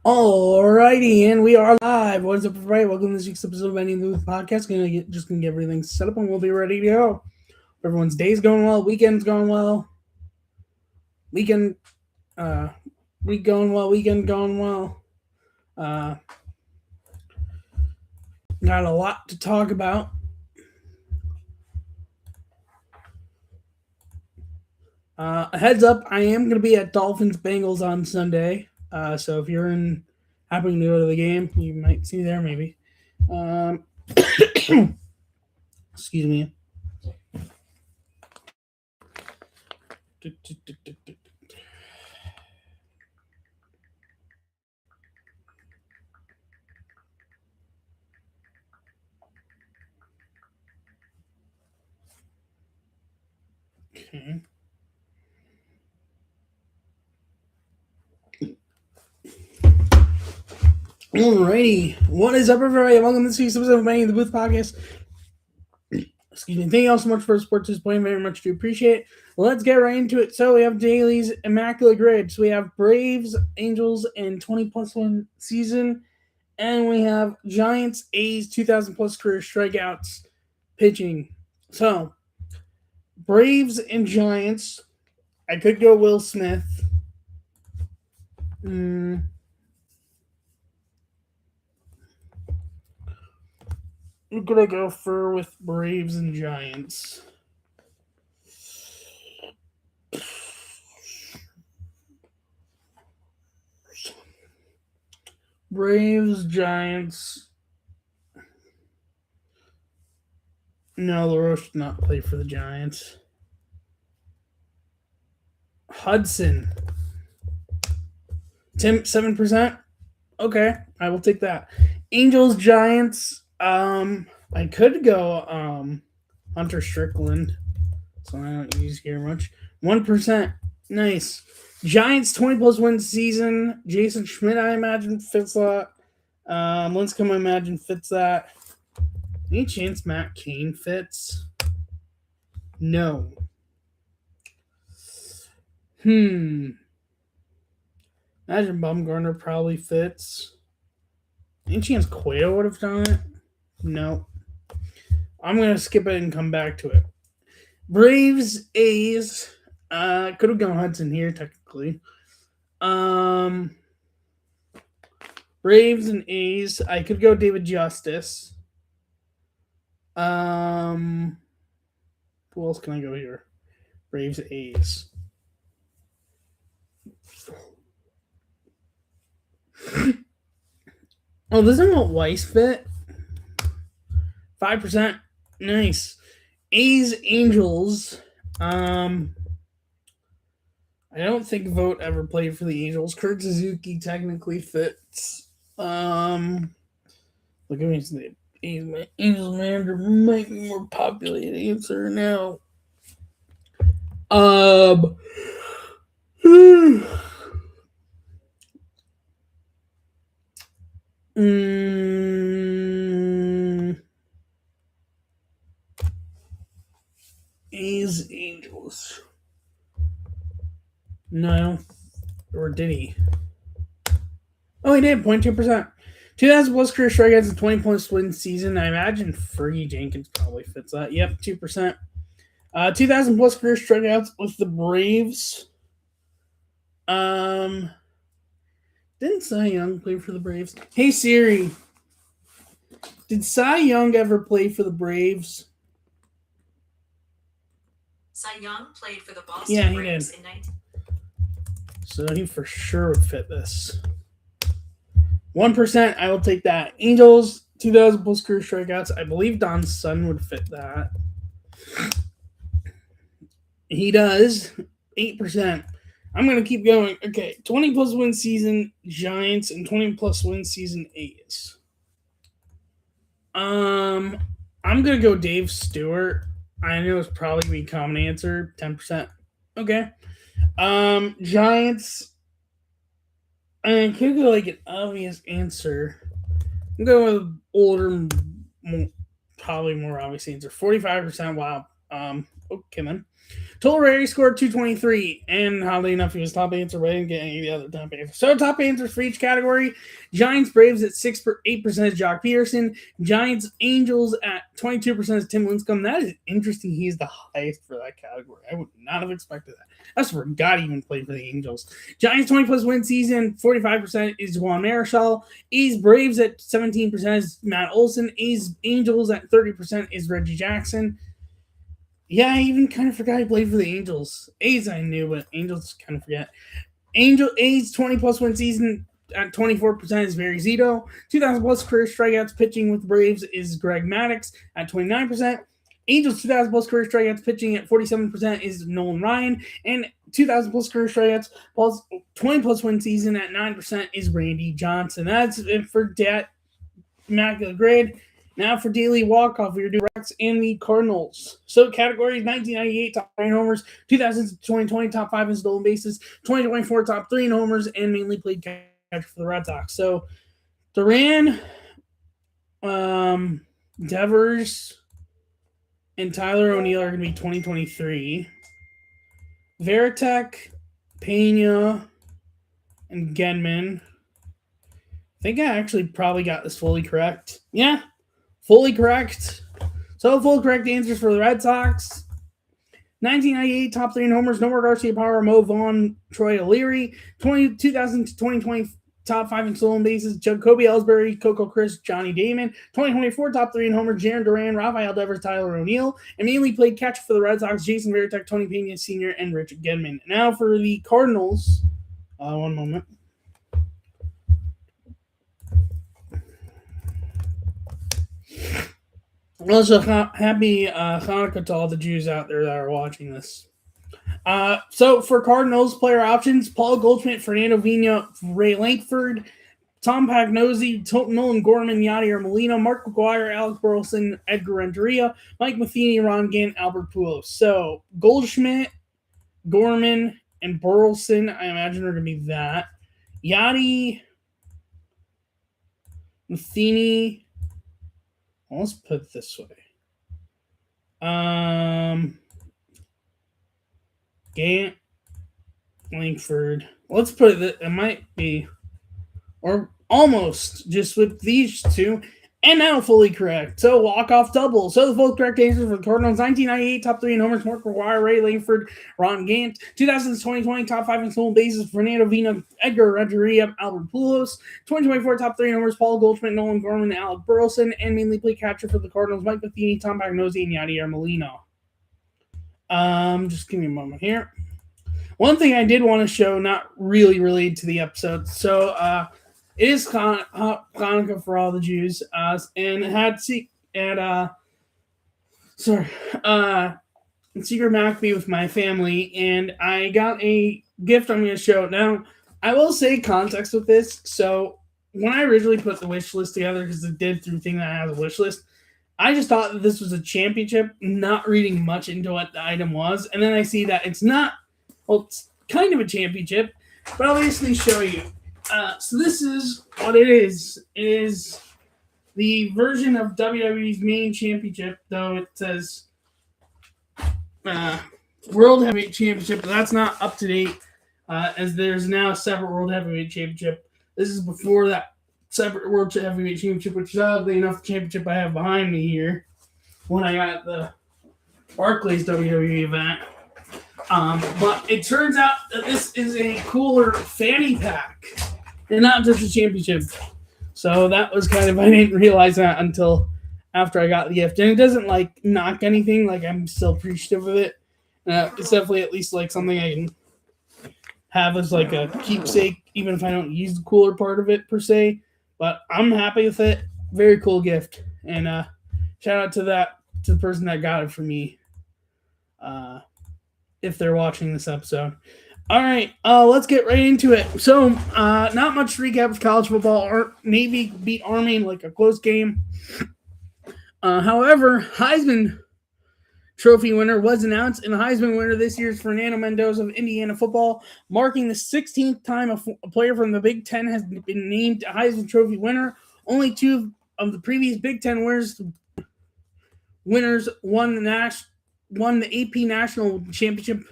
Alrighty, and we are live. What is up, everybody? Welcome to this week's episode of Any of the Booth Podcast. Gonna get everything set up, and we'll be ready to go. Everyone's day's going well, weekend's going well, weekend, week going well, weekend going well. Uh, got a lot to talk about. A heads up, I am gonna be at Dolphins Bengals on Sunday. So if you're happening to go to the game, you might see me there maybe. Excuse me. Okay. Alrighty. What is up, everybody? Welcome to this week's episode of Any of the Booth Podcast. Excuse me. Thank you all so much for support to this point. Very much do appreciate it. Let's get right into it. So we have Daly's Immaculate Grid. So we have Braves, Angels, and 20+1 season. And we have Giants, A's, 2,000+ career strikeouts pitching. So, Braves and Giants. I could go Will Smith. I'm gonna go with Braves and Giants. Braves, Giants. No, LaRoche did not play for the Giants. Hudson. 7%? Okay, I will take that. Angels, Giants. I could go Hunter Strickland, so I don't use here much. 1%. Nice. Giants 20+ win season. Jason Schmidt, I imagine, fits that. Lincecum, I imagine, fits that. Any chance Matt Cain fits? No. Imagine Bumgarner probably fits. Any chance Cueto would have done it? No. I'm going to skip it and come back to it. Braves, A's. Could have gone Hudson here, technically. Braves and A's. I could go David Justice. Who else can I go here? Braves, A's. Oh, doesn't what Weiss fit? 5%. Nice. A's, Angels. I don't think Vogt ever played for the Angels. Kurt Suzuki technically fits. Look at me. The Angels manager might be more populated answer now. A's, Angels. No. Or did he? Oh, he did. 0.2%. 2,000+ career strikeouts and 20+ win season. I imagine Fergie Jenkins probably fits that. Yep, 2%. 2,000+ career strikeouts with the Braves. Didn't Cy Young play for the Braves? Hey Siri, did Cy Young ever play for the Braves? Cy Young played for the Boston Braves in 19... So he for sure would fit this. 1%, I will take that. Angels, 2,000+ career strikeouts. I believe Don's son would fit that. He does. 8%. I'm going to keep going. Okay, 20+ win season Giants and 20+ win season A's. I'm going to go Dave Stewart. I know it's probably going to be a common answer. 10%. Okay. Giants. I could go like an obvious answer. I'm going with older, probably more obvious answer. 45%. Wow. Okay, man. Total Rary scored 223, and oddly enough, he was top answer, but I didn't get any of the other top answers. So, top answers for each category: Giants Braves at 8% is Jock Peterson. Giants Angels at 22% is Tim Lincecum. That is interesting. He's the highest for that category. I would not have expected that. I just forgot he even played for the Angels. Giants 20+ win season, 45% is Juan Marichal. A's Braves at 17% is Matt Olson. A's Angels at 30% is Reggie Jackson. Yeah, I even kind of forgot he played for the Angels. A's I knew, but Angels kind of forget. A's 20+ win season at 24% is Barry Zito. 2,000+ career strikeouts pitching with the Braves is Greg Maddux at 29%. Angels 2,000+ career strikeouts pitching at 47% is Nolan Ryan. And 2,000+ career strikeouts, 20+ win season at 9% is Randy Johnson. That's it for that Immaculate grade. Now for daily walk-off, we do Rex and the Cardinals. So categories: 1998 top 9 homers, 2000 to 2020 top 5 in stolen bases, 2024 top 3 in homers, and mainly played catcher for the Red Sox. So Duran, Devers, and Tyler O'Neill are going to be 2023. Veritek, Pena, and Gedman. I think I actually probably got this fully correct. Yeah. Fully correct. So, full correct answers for the Red Sox. 1998 top 3 in homers, Nomar Garcia Power, Mo Vaughn, Troy O'Leary. 2000 to 2020 top 5 in stolen bases, Jacoby Ellsbury, Coco Chris, Johnny Damon. 2024 top 3 in homers, Jaron Duran, Rafael Devers, Tyler O'Neill. And mainly played catcher for the Red Sox, Jason Veritek, Tony Pena Sr., and Richard Gedman. Now for the Cardinals. One moment. Also, happy Hanukkah to all the Jews out there that are watching this. So, for Cardinals, player options: Paul Goldschmidt, Fernando Vina, Ray Lankford, Tom Pagnozzi, Nolan Gorman, Yadier Molina, Mark McGuire, Alex Burleson, Edgar Renteria, Mike Matheny, Ron Gant, Albert Pujols. So, Goldschmidt, Gorman, and Burleson, I imagine are going to be that. Yadi, Matheny. Well, let's put it this way. Gant, Langford. Let's put it. It might be, or almost, just with these two. And now fully correct. So walk-off double. So the full correct answers for the Cardinals: 1998 top 3 in homers, Mark McGuire, Ray Langford, Ron Gant. 2000 to 2020 top 5 in stolen bases, Fernando Vina, Edgar Renteria, Albert Pujols. 2024 top 3 in homers, Paul Goldschmidt, Nolan Gorman, and Alec Burleson. And mainly play catcher for the Cardinals: Mike Matheny, Tom Pagnozzi, and Yadier Molina. Just give me a moment here. One thing I did want to show, not really related to the episode. So, it is Hanukkah for all the Jews, and it had Secret McAfee with my family, and I got a gift I'm going to show. Now, I will say context with this. So, when I originally put the wish list together, because it did through thing that has a wish list, I just thought that this was a championship, not reading much into what the item was, and then I see that it's not. Well, it's kind of a championship, but I'll basically show you. So this is what it is. It is the version of WWE's main championship, though it says World Heavyweight Championship, but that's not up to date, as there's now a separate World Heavyweight Championship. This is before that separate World Heavyweight Championship, which is oddly enough the championship I have behind me here when I got the Barclays WWE event. But it turns out that this is a cooler fanny pack and not just a championship. So that was kind of, I didn't realize that until after I got the gift. And it doesn't like knock anything. Like I'm still appreciative of it. It's definitely at least like something I can have as like a keepsake, even if I don't use the cooler part of it per se. But I'm happy with it. Very cool gift. And shout out to the person that got it for me. If they're watching this episode. All right, let's get right into it. So, not much to recap of college football. Navy beat Army in like a close game. However, Heisman Trophy winner was announced, and the Heisman winner this year is Fernando Mendoza of Indiana football, marking the 16th time a player from the Big Ten has been named a Heisman Trophy winner. Only two of the previous Big Ten winners won the won the AP National Championship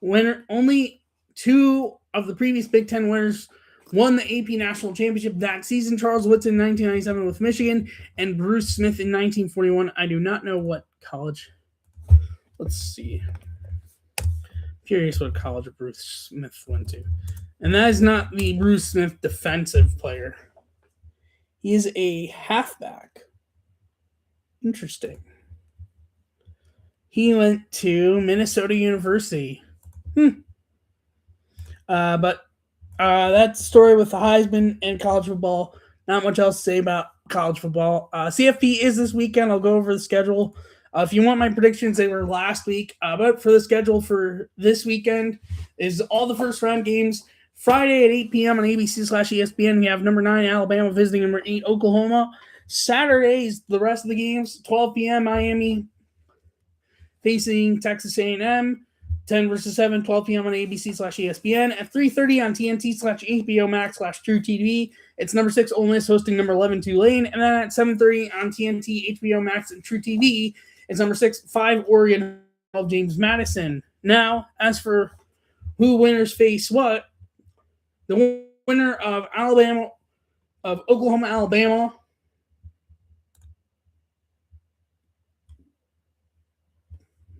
winner. Only 2 of the previous Big Ten winners won the AP National Championship that season. Charles Woodson in 1997 with Michigan and Bruce Smith in 1941. I do not know what college. Let's see. Curious what college Bruce Smith went to. And that is not the Bruce Smith defensive player. He is a halfback. Interesting. He went to Minnesota University. But that's the story with the Heisman and college football. Not much else to say about college football. CFP is this weekend. I'll go over the schedule. If you want my predictions, they were last week. But for the schedule for this weekend is all the first round games. Friday at 8 p.m. on ABC/ESPN, we have number 9 Alabama visiting number 8 Oklahoma. Saturday is the rest of the games. 12 p.m. Miami facing Texas A&M. 10 versus 7, 12 p.m. on ABC/ESPN. At 3:30 on TNT/HBO Max/True TV, it's number 6 Ole Miss hosting number 11 Tulane. And then at 7:30 on TNT, HBO Max, and True TV, it's number 5 Oregon of James Madison. Now, as for who winners face what, the winner of Oklahoma, Alabama.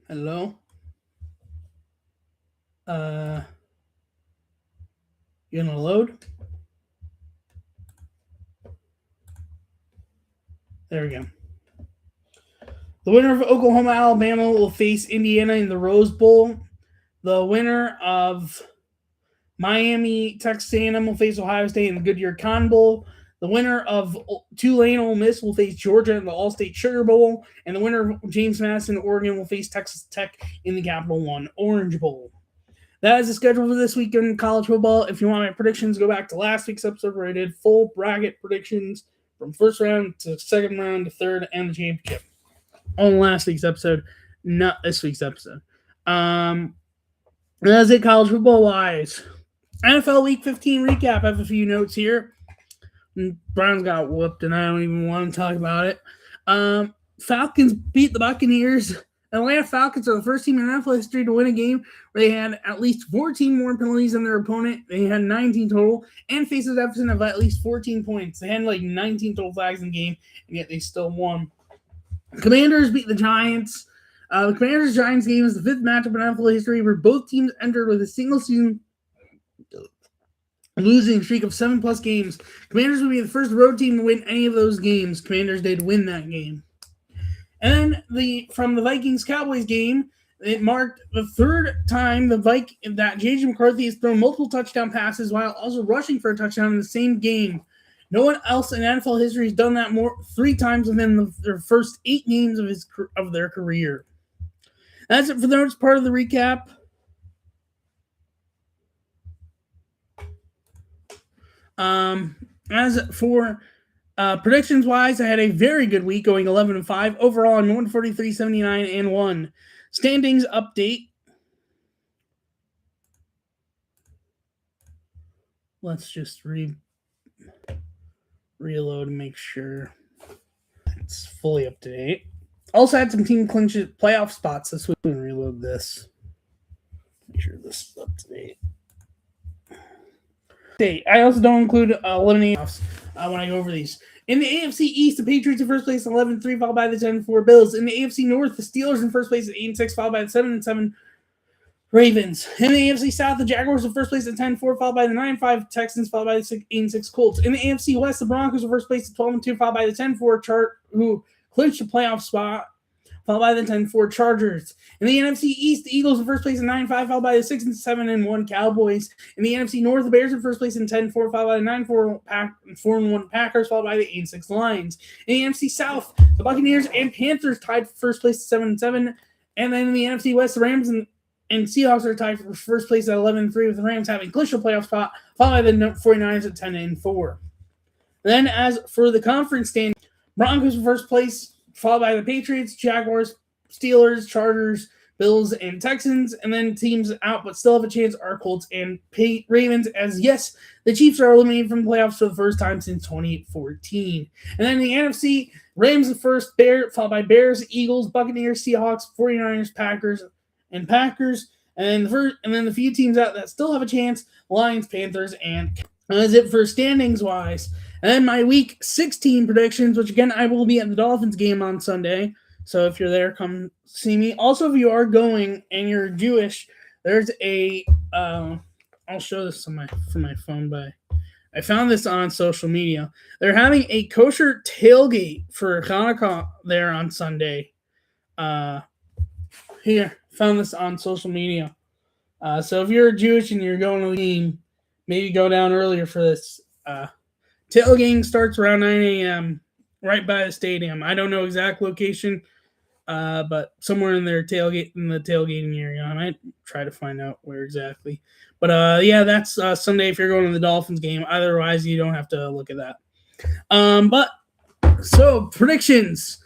Hello? You gonna load? There we go. The winner of Oklahoma, Alabama will face Indiana in the Rose Bowl. The winner of Miami, Texas A&M will face Ohio State in the Goodyear Con Bowl. The winner of Tulane, Ole Miss will face Georgia in the All-State Sugar Bowl. And the winner of James Madison, Oregon will face Texas Tech in the Capital One Orange Bowl. That is the schedule for this week in college football. If you want my predictions, go back to last week's episode where I did full bracket predictions from first round to second round to third and the championship. On last week's episode, not this week's episode. That's it college football-wise. NFL Week 15 recap. I have a few notes here. Browns got whooped, and I don't even want to talk about it. Falcons beat the Buccaneers. Atlanta Falcons are the first team in NFL history to win a game where they had at least 14 more penalties than their opponent. They had 19 total and faced a deficit of at least 14 points. They had like 19 total flags in the game, and yet they still won. Commanders beat the Giants. The Commanders-Giants game is the 5th matchup in NFL history where both teams entered with a single season losing streak of 7+ games. Commanders would be the first road team to win any of those games. Commanders did win that game. And then from the Vikings-Cowboys game, it marked the 3rd time that J.J. McCarthy has thrown multiple touchdown passes while also rushing for a touchdown in the same game. No one else in NFL history has done that 3 times within their first 8 games of their career. That's it for the notes part of the recap. As for predictions-wise, I had a very good week going 11-5. Overall, I'm 143, 79, and 1. Standings update. Let's just reload and make sure it's fully up to date. Also had some team clinch playoff spots this week. And reload this. Make sure this is up to date. I also don't include eliminating offs when I go over these. In the AFC East, the Patriots in first place at 11-3, followed by the 10-4 Bills. In the AFC North, the Steelers in first place at 8-6, followed by the 7-7 Ravens. In the AFC South, the Jaguars in first place at 10-4, followed by the 9-5 Texans, followed by the 8-6 Colts. In the AFC West, the Broncos in first place at 12-2, followed by the 10-4 who clinched the playoff spot, followed by the 10-4 Chargers. In the NFC East, the Eagles in first place at 9-5, followed by the 6-7-1 Cowboys. In the NFC North, the Bears in first place at 10-4, followed by the 9-4-1 Packers, followed by the 8-6 Lions. In the NFC South, the Buccaneers and Panthers tied for first place at 7-7. And then in the NFC West, the Rams and Seahawks are tied for first place at 11-3, with the Rams having clinched the playoff spot, followed by the 49ers at 10-4. Then as for the conference standing, Broncos in first place, followed by the Patriots, Jaguars, Steelers, Chargers, Bills and Texans, and then teams out but still have a chance are Colts and Ravens, as yes, the Chiefs are eliminated from the playoffs for the first time since 2014. And then in the NFC, Rams the first, followed by Bears, Eagles, Buccaneers, Seahawks, 49ers, Packers. And then the few teams out that still have a chance, Lions, Panthers, and that's it for standings wise. And then my week 16 predictions, which again I will be at the Dolphins game on Sunday. So if you're there, come see me. Also, if you are going and you're Jewish, there's a I'll show this from my phone, but I found this on social media. They're having a kosher tailgate for Hanukkah there on Sunday. Here, found this on social media. So if you're Jewish and you're going to the game, maybe go down earlier for this. Tailgating starts around 9 a.m. right by the stadium. I don't know exact location, but somewhere in the tailgating area. I might try to find out where exactly. But yeah, that's Sunday if you're going to the Dolphins game. Otherwise, you don't have to look at that. So predictions.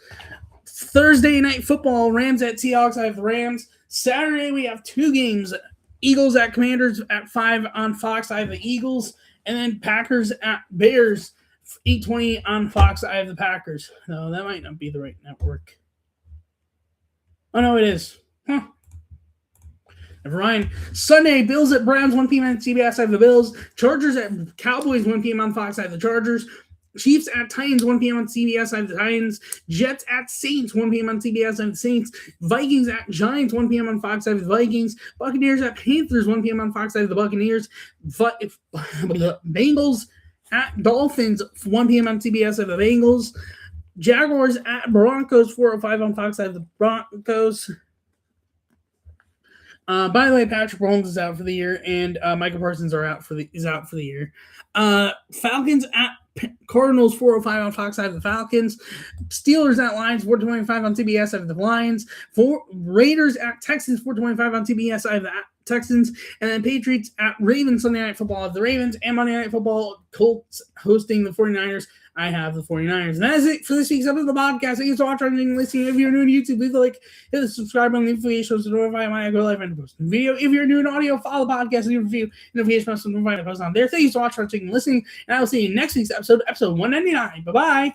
Thursday night football, Rams at Seahawks. I have the Rams. Saturday, we have two games. Eagles at Commanders at 5 on Fox. I have the Eagles. And then Packers at Bears, 8:20 on Fox. I have the Packers. No, that might not be the right network. Oh, no, it is. Huh. Never mind. Sunday, Bills at Browns, 1 p.m. on CBS. I have the Bills. Chargers at Cowboys, 1 p.m. on Fox. I have the Chargers. Chiefs at Titans, 1 p.m. on CBS. I have the Titans. Jets at Saints, 1 p.m. on CBS. I have the Saints. Vikings at Giants, 1 p.m. on Fox. I have the Vikings. Buccaneers at Panthers, 1 p.m. on Fox. I have the Buccaneers. Bengals at Dolphins, 1 p.m. on CBS. I have the Bengals. Jaguars at Broncos, 4:05 on Fox. I have the Broncos. By the way, Patrick Mahomes is out for the year, and Michael Parsons is out for the year. Falcons at Cardinals, 4:05 on Fox. I have the Falcons. Steelers at Lions, 4:25 on CBS. I have the Lions. Raiders at Texans, 4:25 on CBS. I have the Texans. And then Patriots at Ravens, Sunday Night Football. I have the Ravens. And Monday Night Football, Colts hosting the 49ers. I have the 49ers. And that is it for this week's episode of the podcast. Thank you so much for watching and listening. If you're new to YouTube, leave a like, hit the subscribe button, leave a notification to notify when I go live and post a video. If you're new to audio, follow the podcast, leave a review, notification button to notify when I post on there. Thank you so much for watching and listening, and I will see you in next week's episode 199. Bye-bye.